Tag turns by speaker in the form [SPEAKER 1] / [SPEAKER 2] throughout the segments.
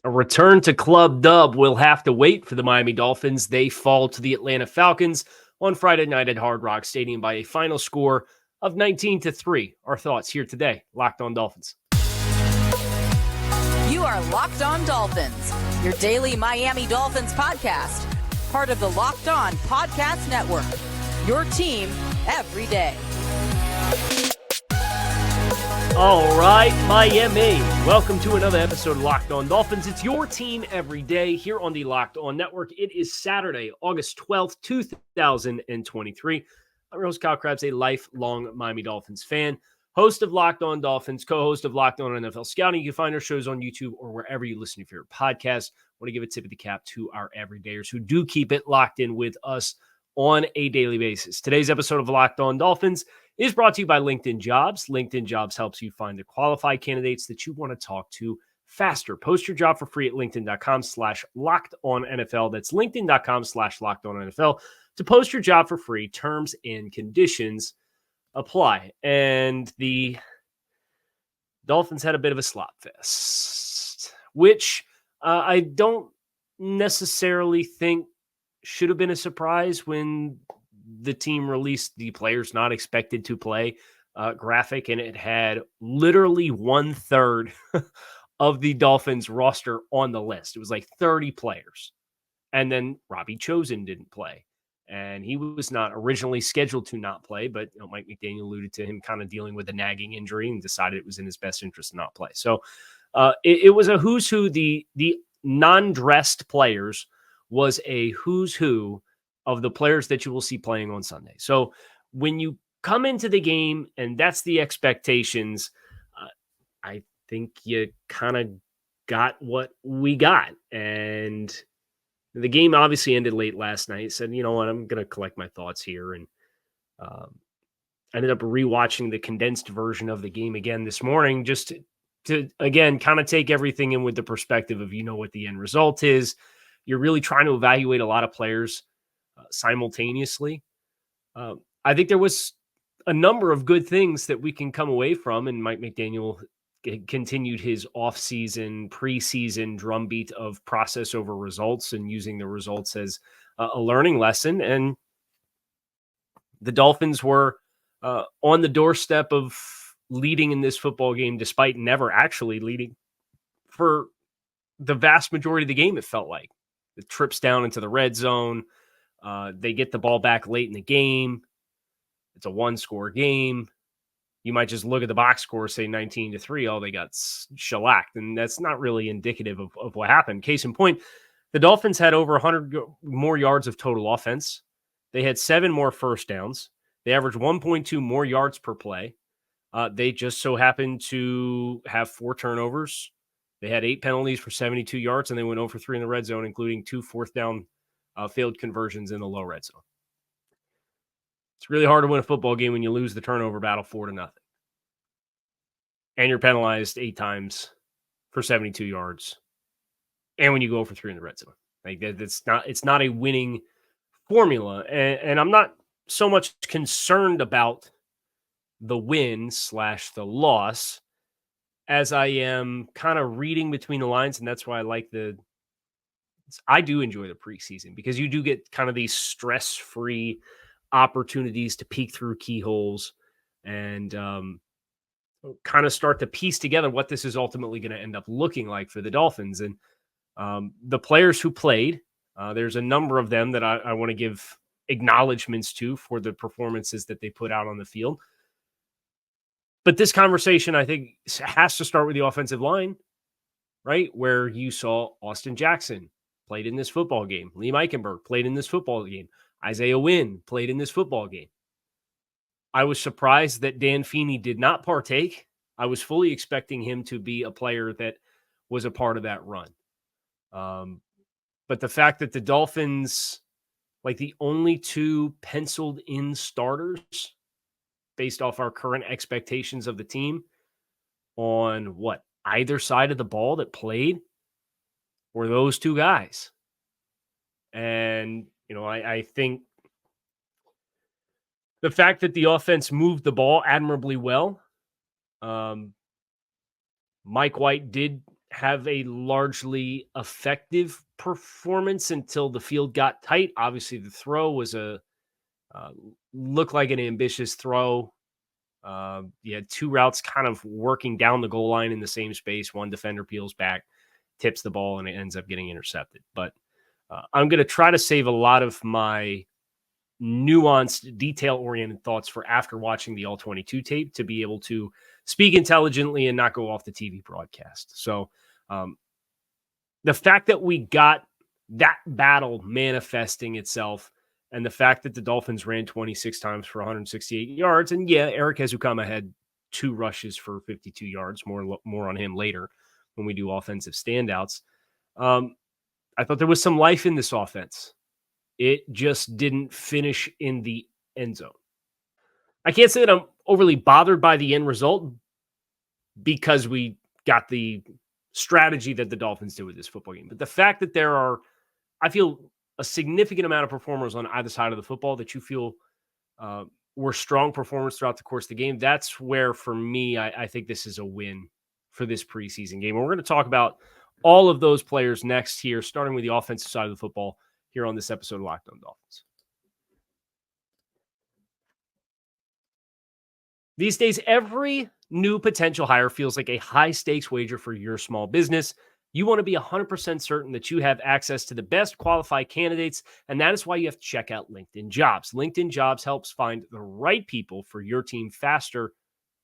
[SPEAKER 1] A return to Club Dub will have to wait for the Miami Dolphins. They fall to the Atlanta Falcons on Friday night at Hard Rock Stadium by a final score of 19-3. Our thoughts here today, Locked On Dolphins.
[SPEAKER 2] You are Locked On Dolphins, your daily Miami Dolphins podcast, part of the Locked On Podcast Network, your team every day.
[SPEAKER 1] All right, Miami. Welcome to another episode of Locked On Dolphins. It's your team every day here on the Locked On Network. It is Saturday, August 12th, 2023. I'm your host, Kyle Krabs, a lifelong Miami Dolphins fan, host of Locked On Dolphins, co-host of Locked On NFL Scouting. You can find our shows on YouTube or wherever you listen to your podcast. I want to give a tip of the cap to our everydayers who do keep it locked in with us on a daily basis. Today's episode of Locked On Dolphins is brought to you by LinkedIn Jobs. LinkedIn Jobs helps you find the qualified candidates that you want to talk to faster. Post your job for free at linkedin.com/lockedonnfl. That's linkedin.com/lockedonnfl to post your job for free. Terms and conditions apply. And the Dolphins had a bit of a slop fest, which I don't necessarily think should have been a surprise when the team released the players not expected to play graphic, and it had literally 1/3 of the Dolphins roster on the list. It was like 30 players. And then Robbie Chosen didn't play. And he was not originally scheduled to not play, but Mike McDaniel alluded to him kind of dealing with a nagging injury and decided it was in his best interest to not play. So it was a who's who. The non-dressed players was a who's who of the players that you will see playing on Sunday. So when you come into the game and that's the expectations, I think you kind of got what we got. And the game obviously ended late last night. Said, you know what, I'm going to collect my thoughts here. And ended up rewatching the condensed version of the game again this morning, just to again, kind of take everything in with the perspective of, what the end result is. You're really trying to evaluate a lot of players simultaneously. I think there was a number of good things that we can come away from, and Mike McDaniel continued his off-season, preseason drumbeat of process over results and using the results as a learning lesson. And the Dolphins were on the doorstep of leading in this football game, despite never actually leading for the vast majority of the game. It felt like the trips down into the red zone. They get the ball back late in the game. It's a one-score game. You might just look at the box score, say 19-3. Oh, they got shellacked. And that's not really indicative of what happened. Case in point, the Dolphins had over 100 more yards of total offense. They had 7 more first downs. They averaged 1.2 more yards per play. They just so happened to have 4 turnovers. They had 8 penalties for 72 yards, and they went 0 for 3 in the red zone, including 2 fourth down failed conversions in the low red zone. It's really hard to win a football game when you lose the turnover battle 4-0. And you're penalized 8 times for 72 yards. And when you go for 3 in the red zone. Like it's not a winning formula. And I'm not so much concerned about the win / the loss as I am kind of reading between the lines. And that's why I do enjoy the preseason, because you do get kind of these stress-free opportunities to peek through keyholes and kind of start to piece together what this is ultimately going to end up looking like for the Dolphins. And the players who played, there's a number of them that I want to give acknowledgments to for the performances that they put out on the field. But this conversation, I think, has to start with the offensive line, right? Where you saw Austin Jackson played in this football game. Liam Eichenberg played in this football game. Isaiah Wynn played in this football game. I was surprised that Dan Feeney did not partake. I was fully expecting him to be a player that was a part of that run. But the fact that the Dolphins, like the only 2 penciled in starters based off our current expectations of the team on either side of the ball that played, were those 2 guys. And, I think the fact that the offense moved the ball admirably well, Mike White did have a largely effective performance until the field got tight. Obviously, the throw was looked like an ambitious throw. You had two routes kind of working down the goal line in the same space. One defender peels back, tips the ball, and it ends up getting intercepted. But I'm going to try to save a lot of my nuanced, detail-oriented thoughts for after watching the All-22 tape to be able to speak intelligently and not go off the TV broadcast. So the fact that we got that battle manifesting itself and the fact that the Dolphins ran 26 times for 168 yards, and yeah, Eric Ezukama had 2 rushes for 52 yards, more on him later when we do offensive standouts. I thought there was some life in this offense. It just didn't finish in the end zone. I can't say that I'm overly bothered by the end result because we got the strategy that the Dolphins did with this football game. But the fact that there are, I feel, a significant amount of performers on either side of the football that you feel were strong performers throughout the course of the game, that's where, for me, I think this is a win for this preseason game. And we're going to talk about all of those players next here, starting with the offensive side of the football here on this episode of Locked On Dolphins. These days, every new potential hire feels like a high-stakes wager for your small business. You want to be 100% certain that you have access to the best qualified candidates, and that is why you have to check out LinkedIn Jobs. LinkedIn Jobs helps find the right people for your team faster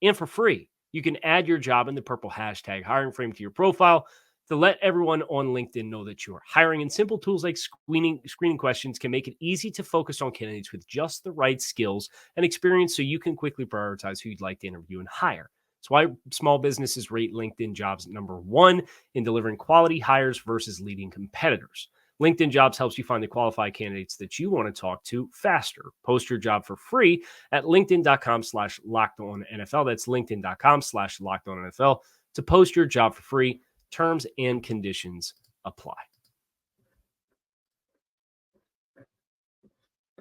[SPEAKER 1] and for free. You can add your job in the purple hashtag hiring frame to your profile to let everyone on LinkedIn know that you are hiring. And simple tools like screening questions can make it easy to focus on candidates with just the right skills and experience so you can quickly prioritize who you'd like to interview and hire. That's why small businesses rate LinkedIn Jobs #1 in delivering quality hires versus leading competitors. LinkedIn Jobs helps you find the qualified candidates that you want to talk to faster. Post your job for free at linkedin.com/lockedonnfl. That's linkedin.com/lockedonnfl to post your job for free. Terms and conditions apply.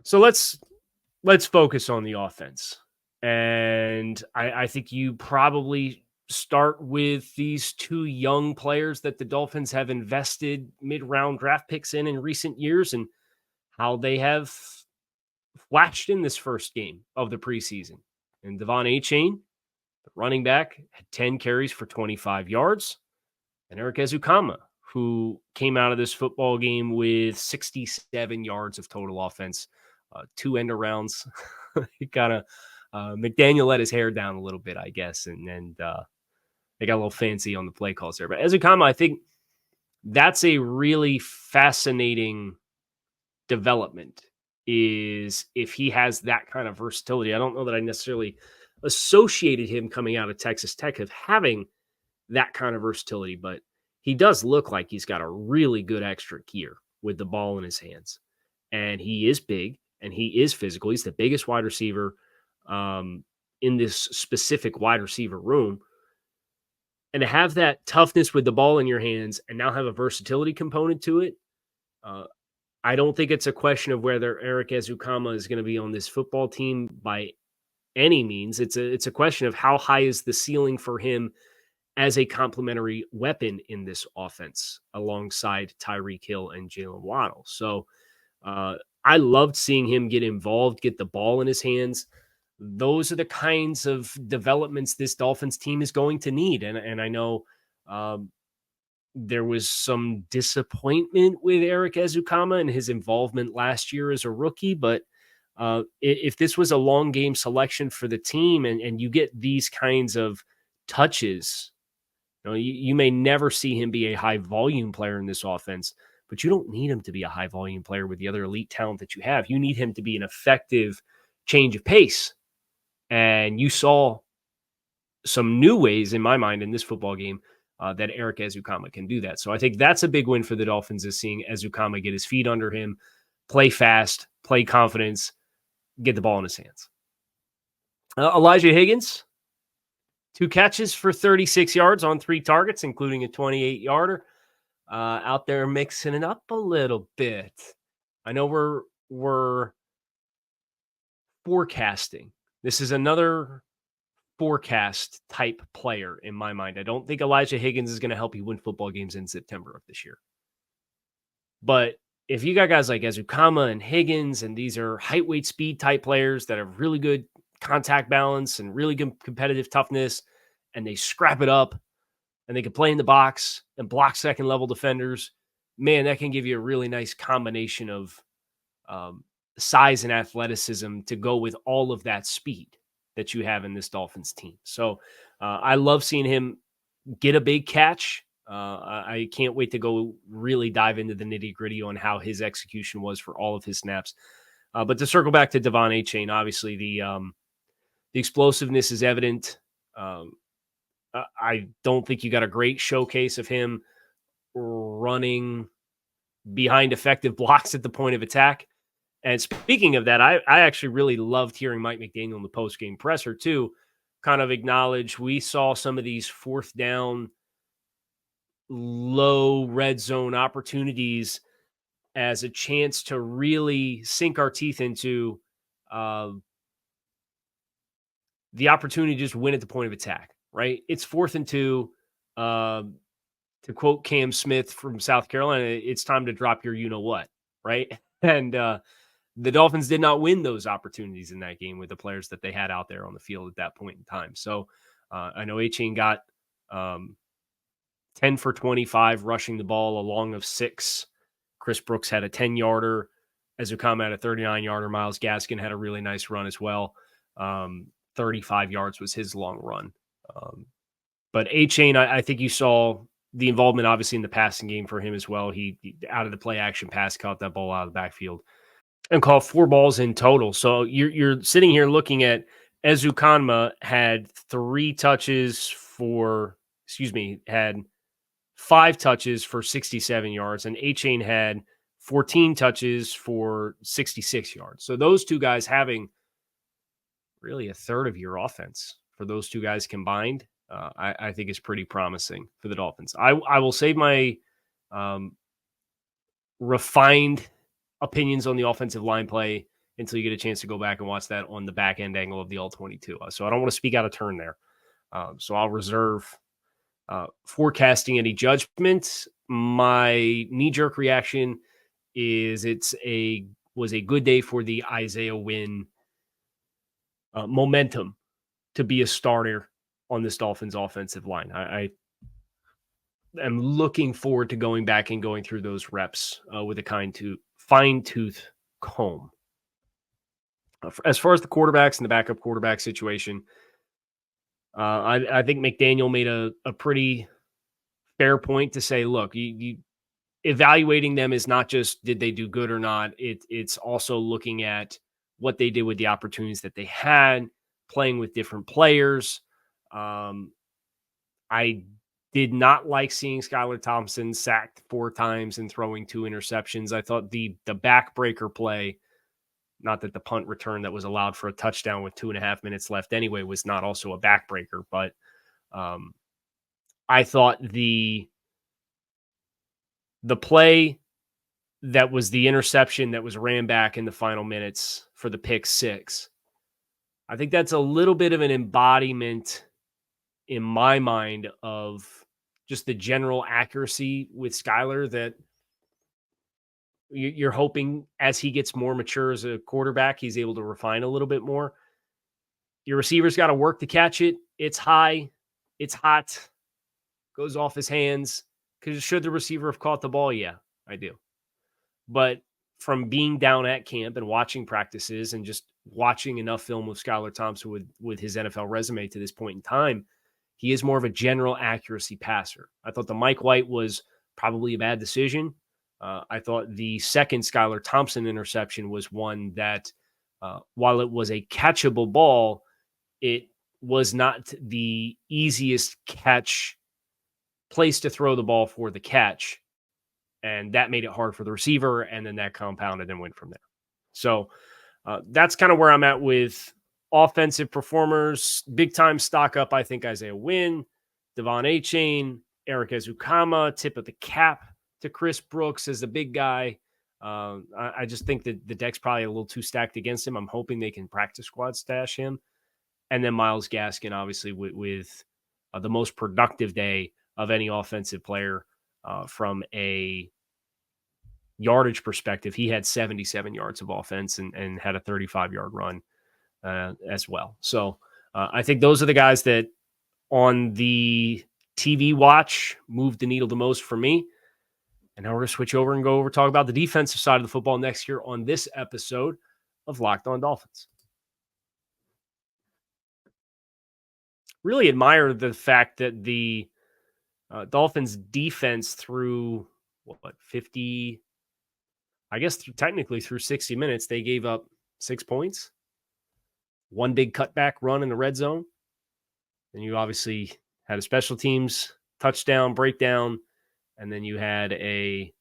[SPEAKER 1] So let's focus on the offense. And I think you probably start with these 2 young players that the Dolphins have invested mid-round draft picks in recent years and how they have flashed in this first game of the preseason. And Devon Achane, the running back, had 10 carries for 25 yards. And Eric Ezukama, who came out of this football game with 67 yards of total offense, 2 end arounds. He kind of McDaniel let his hair down a little bit, I guess, and they got a little fancy on the play calls there. But Ezukama, I think that's a really fascinating development, is if he has that kind of versatility. I don't know that I necessarily associated him coming out of Texas Tech of having that kind of versatility, but he does look like he's got a really good extra gear with the ball in his hands. And he is big and he is physical. He's the biggest wide receiver in this specific wide receiver room. And to have that toughness with the ball in your hands and now have a versatility component to it, I don't think it's a question of whether Eric Ezukama is going to be on this football team by any means. It's a question of how high is the ceiling for him as a complementary weapon in this offense alongside Tyreek Hill and Jalen Waddle. So I loved seeing him get involved, get the ball in his hands. Those are the kinds of developments this Dolphins team is going to need. And I know there was some disappointment with Eric Ezukama and his involvement last year as a rookie, but if this was a long game selection for the team and you get these kinds of touches, you may never see him be a high volume player in this offense, but you don't need him to be a high volume player with the other elite talent that you have. You need him to be an effective change of pace. And you saw some new ways, in my mind, in this football game that Eric Ezukama can do that. So I think that's a big win for the Dolphins, is seeing Ezukama get his feet under him, play fast, play confidence, get the ball in his hands. Elijah Higgins, 2 catches for 36 yards on 3 targets, including a 28-yarder. Out there mixing it up a little bit. I know we're forecasting. This is another forecast type player in my mind. I don't think Elijah Higgins is going to help you win football games in September of this year. But if you got guys like Ezukama and Higgins, and these are height, weight, speed type players that have really good contact balance and really good competitive toughness, and they scrap it up and they can play in the box and block second level defenders, man, that can give you a really nice combination of size and athleticism to go with all of that speed that you have in this Dolphins team. So I love seeing him get a big catch. I can't wait to go really dive into the nitty gritty on how his execution was for all of his snaps. But to circle back to Devon Achane, obviously the explosiveness is evident. I don't think you got a great showcase of him running behind effective blocks at the point of attack. And speaking of that, I actually really loved hearing Mike McDaniel in the post-game presser too, kind of acknowledge we saw some of these fourth down, low red zone opportunities as a chance to really sink our teeth into the opportunity to just win at the point of attack, right? It's 4th and 2. To quote Cam Smith from South Carolina, it's time to drop your you-know-what, right? And the Dolphins did not win those opportunities in that game with the players that they had out there on the field at that point in time. So I know Achane got 10 for 25 rushing the ball, a long of 6. Chris Brooks had a 10-yarder. Ezukama had a 39-yarder. Myles Gaskin had a really nice run as well. 35 yards was his long run. But Achane, I think you saw the involvement, obviously, in the passing game for him as well. He out of the play action pass, caught that ball out of the backfield and caught 4 balls in total. So you're sitting here looking at Ezukama had 5 touches for 67 yards, and Achane had 14 touches for 66 yards. So those two guys having really a third of your offense for those two guys combined, I think is pretty promising for the Dolphins. I will save my refined opinions on the offensive line play until you get a chance to go back and watch that on the back end angle of the All-22. So I don't want to speak out of turn there. So I'll reserve forecasting any judgment. My knee-jerk reaction is was a good day for the Isaiah Wynn momentum to be a starter on this Dolphins offensive line. I am looking forward to going back and going through those reps with a fine-tooth comb. As far as the quarterbacks and the backup quarterback situation, I think McDaniel made a pretty fair point to say, look, you evaluating them is not just did they do good or not. It's also looking at what they did with the opportunities that they had, playing with different players. I did not like seeing Skylar Thompson sacked 4 times and throwing 2 interceptions. I thought the backbreaker play, not that the punt return that was allowed for a touchdown with 2.5 minutes left anyway was not also a backbreaker, but I thought the play that was the interception that was ran back in the final minutes for the pick 6, I think that's a little bit of an embodiment in my mind of just the general accuracy with Skylar that you're hoping as he gets more mature as a quarterback, he's able to refine a little bit more. Your receiver's got to work to catch it. It's high. It's hot. Goes off his hands. Because should the receiver have caught the ball? Yeah, I do. But from being down at camp and watching practices and just watching enough film of Skylar Thompson with his NFL resume to this point in time, he is more of a general accuracy passer. I thought the Mike White was probably a bad decision. I thought the second Skylar Thompson interception was one that, while it was a catchable ball, it was not the easiest place to throw the ball for the catch. And that made it hard for the receiver, and then that compounded and went from there. So that's kind of where I'm at with offensive performers. Big-time stock up, I think Isaiah Wynn, Devon Achane, Eric Ezukama, tip of the cap to Chris Brooks as the big guy. I just think that the deck's probably a little too stacked against him. I'm hoping they can practice squad stash him. And then Myles Gaskin, obviously, with the most productive day of any offensive player from a yardage perspective. He had 77 yards of offense and had a 35-yard run as well. So I think those are the guys that on the TV watch moved the needle the most for me. And now we're going to switch over and talk about the defensive side of the football next year on this episode of Locked On Dolphins. Really admire the fact that the Dolphins defense through 50, I guess technically through 60 minutes, they gave up 6 points, one big cutback run in the red zone. And you obviously had a special teams touchdown breakdown, and then you had a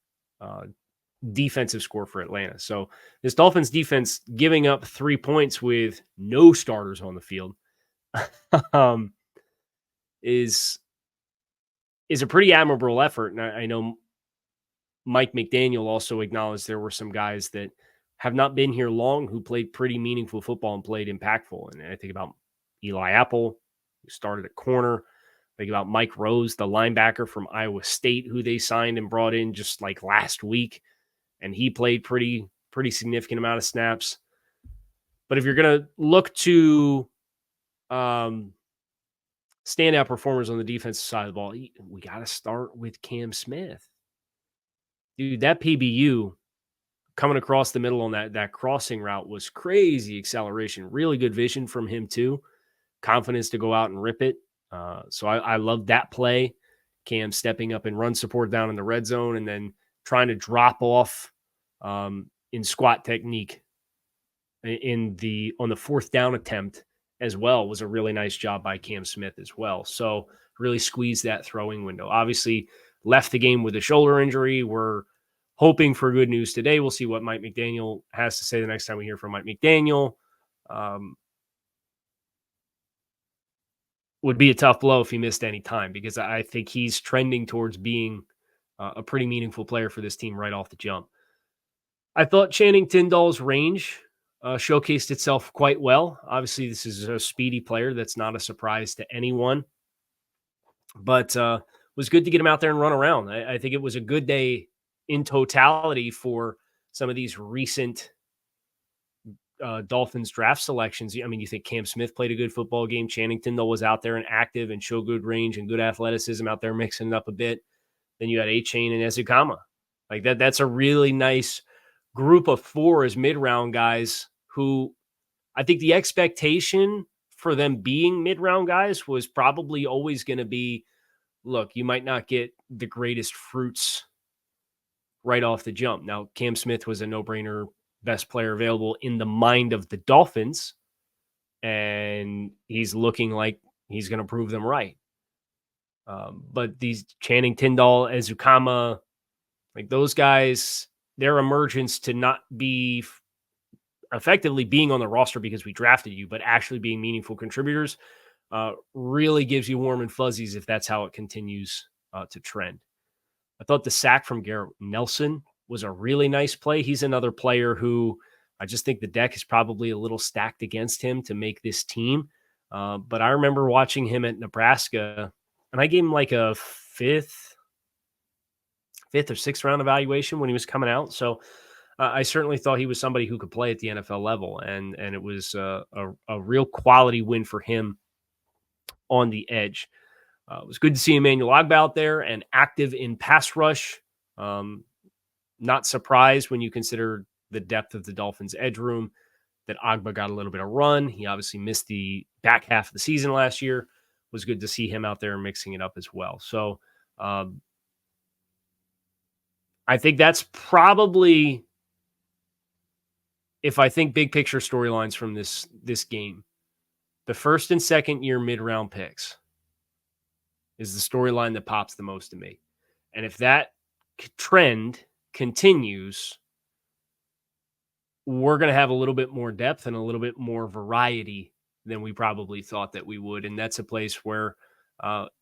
[SPEAKER 1] defensive score for Atlanta. So this Dolphins defense giving up 3 points with no starters on the field is a pretty admirable effort. And I know Mike McDaniel also acknowledged there were some guys that have not been here long who played pretty meaningful football and played impactful. And I think about Eli Apple, who started at corner. Think about Mike Rose, the linebacker from Iowa State, who they signed and brought in just like last week. And he played pretty significant amount of snaps. But if you're going to look to standout performers on the defensive side of the ball, we got to start with Cam Smith. Dude, that PBU coming across the middle on that crossing route was crazy acceleration. Really good vision from him too. Confidence to go out and rip it. So I love that play. Cam stepping up and run support down in the red zone and then trying to drop off in squat technique on the fourth down attempt as well was a really nice job by Cam Smith as well. So really squeezed that throwing window. Obviously left the game with a shoulder injury. We're hoping for good news today. We'll see what Mike McDaniel has to say the next time we hear from Mike McDaniel. Would be a tough blow if he missed any time because I think he's trending towards being a pretty meaningful player for this team right off the jump. I thought Channing Tindall's range showcased itself quite well. Obviously, this is a speedy player. That's not a surprise to anyone. But was good to get him out there and run around. I think it was a good day in totality for some of these recent Dolphins draft selections. I mean, you think Cam Smith played a good football game. Channing Tindall was out there and active and showed good range and good athleticism out there, mixing it up a bit. Then you had A-Chain and Ezukama. Like that's a really nice group of four as mid-round guys who I think the expectation for them being mid-round guys was probably always going to be, look, you might not get the greatest fruits right off the jump. Now, Cam Smith was a no-brainer, best player available in the mind of the Dolphins, and he's looking like he's going to prove them right. But these Channing Tindall, Ezukama, like those guys, their emergence to not be effectively being on the roster because we drafted you, but actually being meaningful contributors really gives you warm and fuzzies if that's how it continues to trend. I thought the sack from Garrett Nelson was a really nice play. He's another player who I just think the deck is probably a little stacked against him to make this team. But I remember watching him at Nebraska, and I gave him like a fifth or sixth round evaluation when he was coming out. So I certainly thought he was somebody who could play at the NFL level, and it was a real quality win for him on the edge. It was good to see Emmanuel Ogbah out there and active in pass rush. Not surprised when you consider the depth of the Dolphins' edge room that Ogbah got a little bit of run. He obviously missed the back half of the season last year. It was good to see him out there mixing it up as well. So I think that's probably, if I think big picture storylines from this game, the first and second year mid-round picks is the storyline that pops the most to me. And if that trend continues, we're going to have a little bit more depth and a little bit more variety than we probably thought that we would. And that's a place where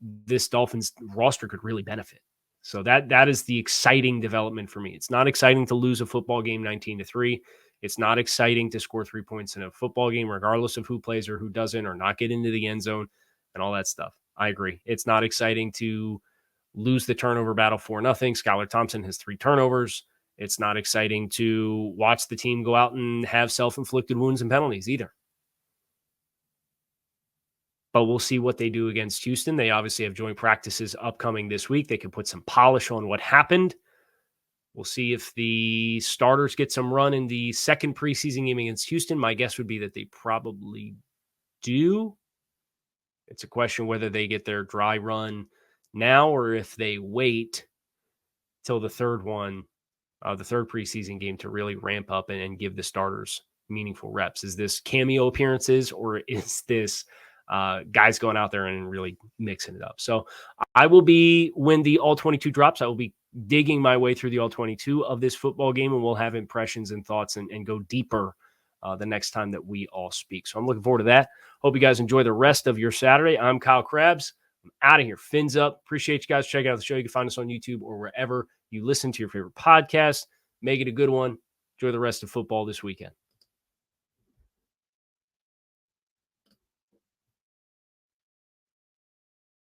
[SPEAKER 1] this Dolphins roster could really benefit. So that is the exciting development for me. It's not exciting to lose a football game 19-3. It's not exciting to score 3 points in a football game, regardless of who plays or who doesn't, or not get into the end zone and all that stuff. I agree. It's not exciting to lose the turnover battle 4-0. Skylar Thompson has 3 turnovers. It's not exciting to watch the team go out and have self-inflicted wounds and penalties either. But we'll see what they do against Houston. They obviously have joint practices upcoming this week. They can put some polish on what happened. We'll see if the starters get some run in the second preseason game against Houston. My guess would be that they probably do. It's a question whether they get their dry run now or if they wait till the third preseason game to really ramp up and give the starters meaningful reps. Is this cameo appearances or is this guys going out there and really mixing it up? So I will be, when the All-22 drops, I will be digging my way through the All-22 of this football game, and we'll have impressions and thoughts and go deeper the next time that we all speak. So I'm looking forward to that. Hope you guys enjoy the rest of your Saturday. I'm Kyle Krabs. I'm out of here. Fins up. Appreciate you guys checking out the show. You can find us on YouTube or wherever you listen to your favorite podcast. Make it a good one. Enjoy the rest of football this weekend.